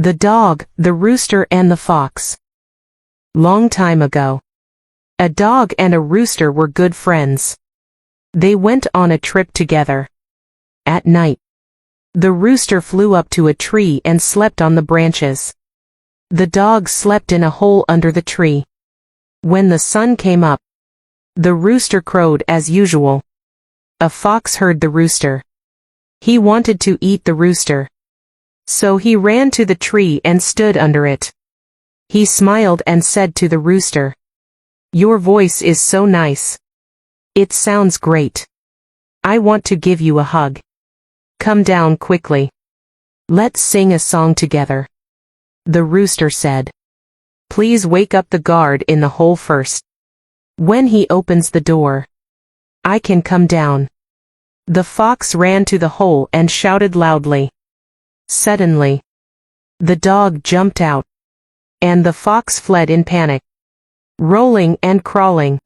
The Dog, the Rooster and the Fox. Long time ago, a dog and a rooster were good friends. They went on a trip together. At night, the rooster flew up to a tree and slept on the branches. The dog slept in a hole under the tree. When the sun came up, the rooster crowed as usual. A fox heard the rooster. He wanted to eat the rooster. So he ran to the tree and stood under it. He smiled and said to the rooster, "Your voice is so nice. It sounds great. I want to give you a hug. Come down quickly. Let's sing a song together." The rooster said, "Please wake up the guard in the hole first. When he opens the door, I can come down." The fox ran to the hole and shouted loudly. Suddenly, the dog jumped out, and the fox fled in panic, rolling and crawling.